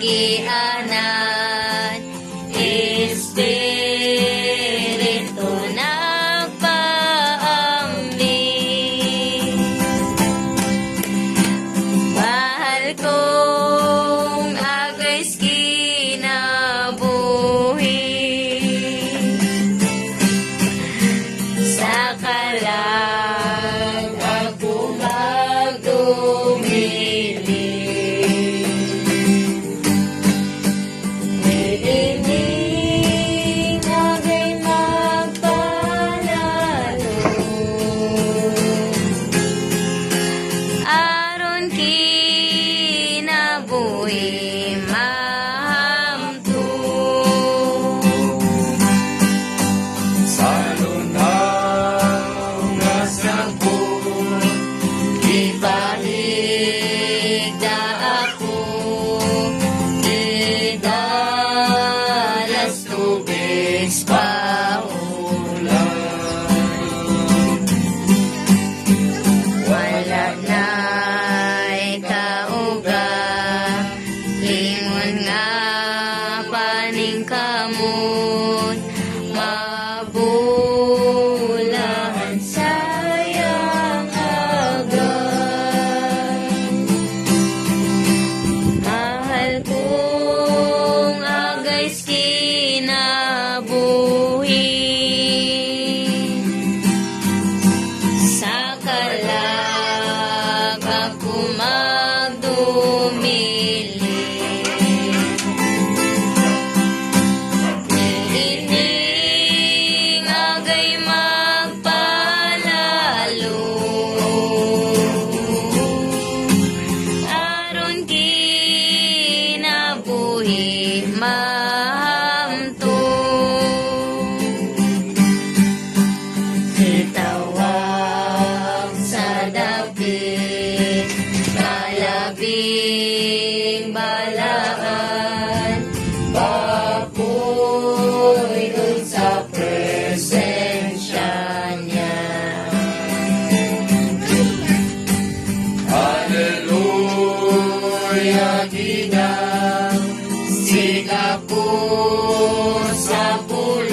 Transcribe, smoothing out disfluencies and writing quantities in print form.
agianan, Espiritu nagpaambing. Mahal kong agay's kinabuhi, sa kalag ako magdumili. Iining agay magpanalo, aron kinabuhi mahamto. Ibahigda ako, idalas tubig pa ulan. Wala na'y kauga, ingon nga paning kamot, mabulahan sayang agad. Mahal kong agay's kinabuhi, sa kalag ako magdumili. Iining agay magpalalo, aron kinabuhi mahamto. Itawag sa dapit, kalabing balaan, papoy dun sa presensya niya. Hallelujah, ginang, siga po sa pula.